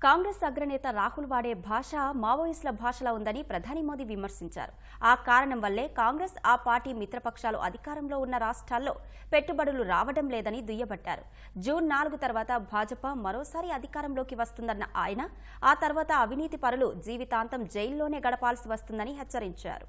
కాంగ్రెస్ అగ్రనేత రాహుల్ వాడే భాష మావోయిస్టుల భాషలా ఉందని ప్రధాని మోదీ విమర్శించారు. ఆ కారణం వల్లే కాంగ్రెస్ ఆ పార్టీ మిత్రపక్షాలు అధికారంలో ఉన్న రాష్ట్రాల్లో పెట్టుబడులు రావడం లేదని దుయ్యబట్టారు. జూన్ 4 తర్వాత భాజపా మరోసారి అధికారంలోకి వస్తుందన్న ఆయన ఆ తర్వాత అవినీతి పరులు జీవితాంతం జైల్లోనే గడపాల్సి వస్తుందని హెచ్చరించారు.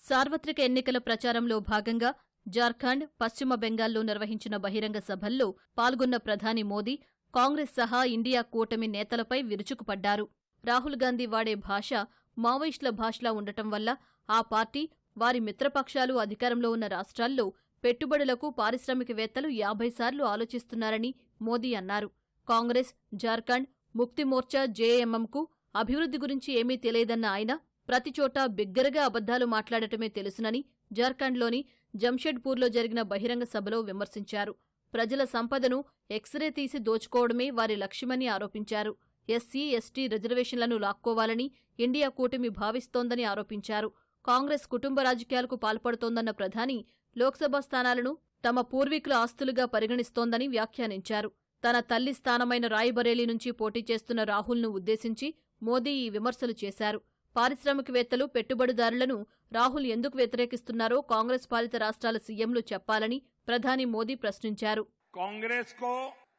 సార్వత్రిక ఎన్నికల ప్రచారంలో భాగంగా జార్ఖండ్, పశ్చిమ బెంగాల్లో నిర్వహించిన బహిరంగ సభల్లో పాల్గొన్న ప్రధాని మోదీ కాంగ్రెస్ సహా ఇండియా కూటమి నేతలపై విరుచుకుపడ్డారు. రాహుల్ గాంధీ వాడే భాష మావోయిస్టుల భాషలా ఉండటం వల్ల ఆ పార్టీ, వారి మిత్రపక్షాలు అధికారంలో ఉన్న రాష్ట్రాల్లో పెట్టుబడులకు పారిశ్రామికవేత్తలు 50 సార్లు ఆలోచిస్తున్నారని మోదీ అన్నారు. కాంగ్రెస్, జార్ఖండ్, ముక్తి మోర్చా, జేఎంఎంకు అభివృద్ధి గురించి ఏమీ తెలియదన్న ఆయన ప్రతిచోటా బిగ్గరగా అబద్దాలు మాట్లాడటమే తెలుసునని జార్ఖండ్లోని జంషెడ్పూర్లో జరిగిన బహిరంగ సభలో విమర్శించారు. ప్రజల సంపదను ఎక్స్రే తీసి దోచుకోవడమే వారి లక్ష్యమని ఆరోపించారు. ఎస్సీ, ఎస్టీ రిజర్వేషన్లను లాక్కోవాలని ఇండియా కూటమి భావిస్తోందని ఆరోపించారు. కాంగ్రెస్ కుటుంబ రాజకీయాలకు పాల్పడుతోందన్న ప్రధాని లోక్సభ స్థానాలను తమ పూర్వీకుల ఆస్తులుగా పరిగణిస్తోందని వ్యాఖ్యానించారు. తన తల్లి స్థానమైన రాయ్బరేలీ నుంచి పోటీ చేస్తున్న రాహుల్ను ఉద్దేశించి మోదీ ఈ విమర్శలు చేశారు. పారిశ్రామికవేత్తలు, పెట్టుబడిదారులను రాహుల్ ఎందుకు వ్యతిరేకిస్తున్నారో కాంగ్రెస్ పాలిత రాష్ట్రాల సీఎంలు చెప్పాలని ప్రధాని మోదీ ప్రశ్నించారు. कांग्रेस को,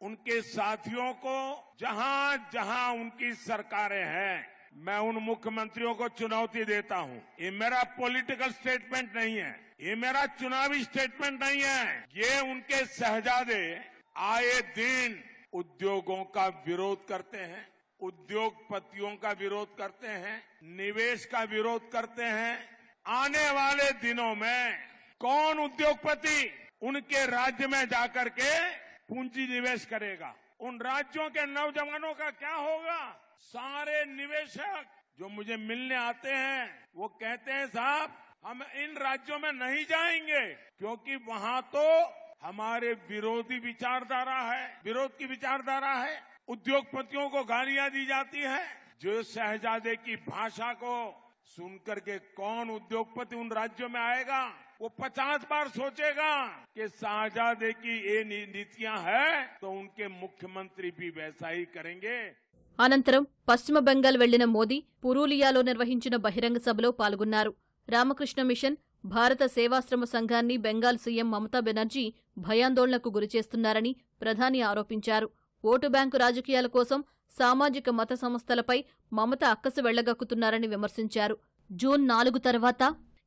उनके साथियों को जहां जहां उनकी सरकारें हैं, मैं उन मुख्यमंत्रियों को चुनौती देता हूं. ये मेरा पॉलिटिकल स्टेटमेंट नहीं है, ये मेरा चुनावी स्टेटमेंट नहीं है. ये उनके शहजादे आए दिन उद्योगों का विरोध करते हैं, उद्योगपतियों का विरोध करते हैं, निवेश का विरोध करते हैं. आने वाले दिनों में कौन उद्योगपति उनके राज्य में जाकर के पूंजी निवेश करेगा? उन राज्यों के नौजवानों का क्या होगा? सारे निवेशक जो मुझे मिलने आते हैं वो कहते हैं साहब हम इन राज्यों में नहीं जाएंगे क्योंकि वहां तो हमारे विरोधी विचारधारा है, विरोध की विचारधारा है. उद्योगपतियों को गालियां दी जाती है. जो शहजादे की भाषा को सुनकर के कौन उद्योगपति उन राज्यों में आएगा? वो 50 बार सोचेगा कि शहजादे की ये नीतियां है तो उनके मुख्यमंत्री भी वैसा ही करेंगे. అనంతరం పశ్చిమ బెంగాల్ వెళ్లిన మోదీ పురూలియాలో నిర్వహించిన బహిరంగ సభలో పాల్గొన్నారు. రామకృష్ణ మిషన్, భారత సేవాశ్రమ సంఘాన్ని బెంగాల్ సీఎం మమతా బెనర్జీ భయాందోళనకు గురిచేస్తున్నారని ప్రధాని ఆరోపించారు. ఓటు బ్యాంకు రాజకీయాల కోసం సామాజిక మత సంస్థలపై మమత అక్కసు వెళ్లగక్కుతున్నారని విమర్శించారు. జూన్ 4 తర్వాత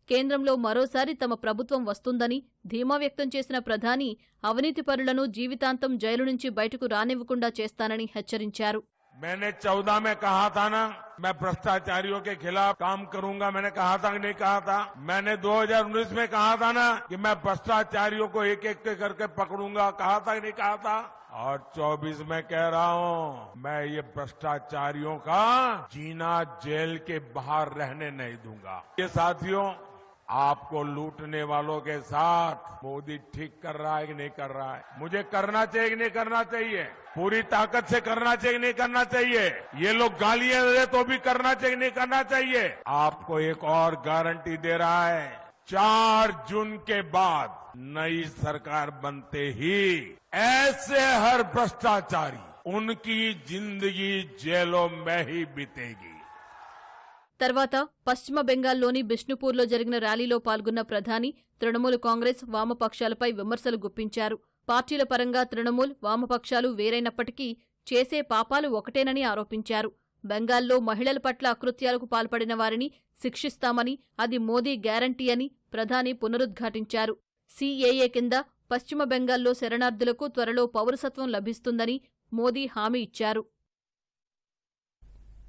కేంద్రంలో మరోసారి తమ ప్రభుత్వం వస్తుందని ధీమా వ్యక్తం చేసిన ప్రధాని అవినీతిపరులను జీవితాంతం జైలు నుంచి బయటకు రానివ్వకుండా చేస్తానని హెచ్చరించారు. मैंने 14 में कहा था ना, मैं भ्रष्टाचारियों के खिलाफ काम करूंगा. मैंने कहा था कि नहीं कहा था? मैंने 2019 में कहा था ना कि मैं भ्रष्टाचारियों को एक एक करके पकड़ूंगा. कहा था कि नहीं कहा था? और 24 में कह रहा हूं, मैं ये भ्रष्टाचारियों का जीना जेल के बाहर रहने नहीं दूंगा. ये साथियों, आपको लूटने वालों के साथ मोदी ठीक कर रहा है कि नहीं कर रहा है? मुझे करना चाहिए कि नहीं करना चाहिए? पूरी ताकत से करना चाहिए कि नहीं करना चाहिए? ये लोग गालियां दे तो भी करना चाहिए कि नहीं करना चाहिए? आपको एक और गारंटी दे रहा है. 4 जून के बाद नई सरकार बनते ही ऐसे हर भ्रष्टाचारी उनकी जिंदगी जेलों में ही बीतेगी. తర్వాత పశ్చిమ బెంగాల్లోని బిష్ణుపూర్లో జరిగిన ర్యాలీలో పాల్గొన్న ప్రధాని తృణమూల్ కాంగ్రెస్, వామపక్షాలపై విమర్శలు గుప్పించారు. పార్టీల పరంగా తృణమూల్, వామపక్షాలు వేరైనప్పటికీ చేసే పాపాలు ఒకటేనని ఆరోపించారు. బెంగాల్లో మహిళల పట్ల అకృత్యాలకు పాల్పడిన వారిని శిక్షిస్తామని, అది మోదీ గ్యారంటీ అని ప్రధాని పునరుద్ఘాటించారు. సీఏఏ కింద పశ్చిమ బెంగాల్లో శరణార్థులకు త్వరలో పౌరసత్వం లభిస్తుందని మోదీ హామీ ఇచ్చారు.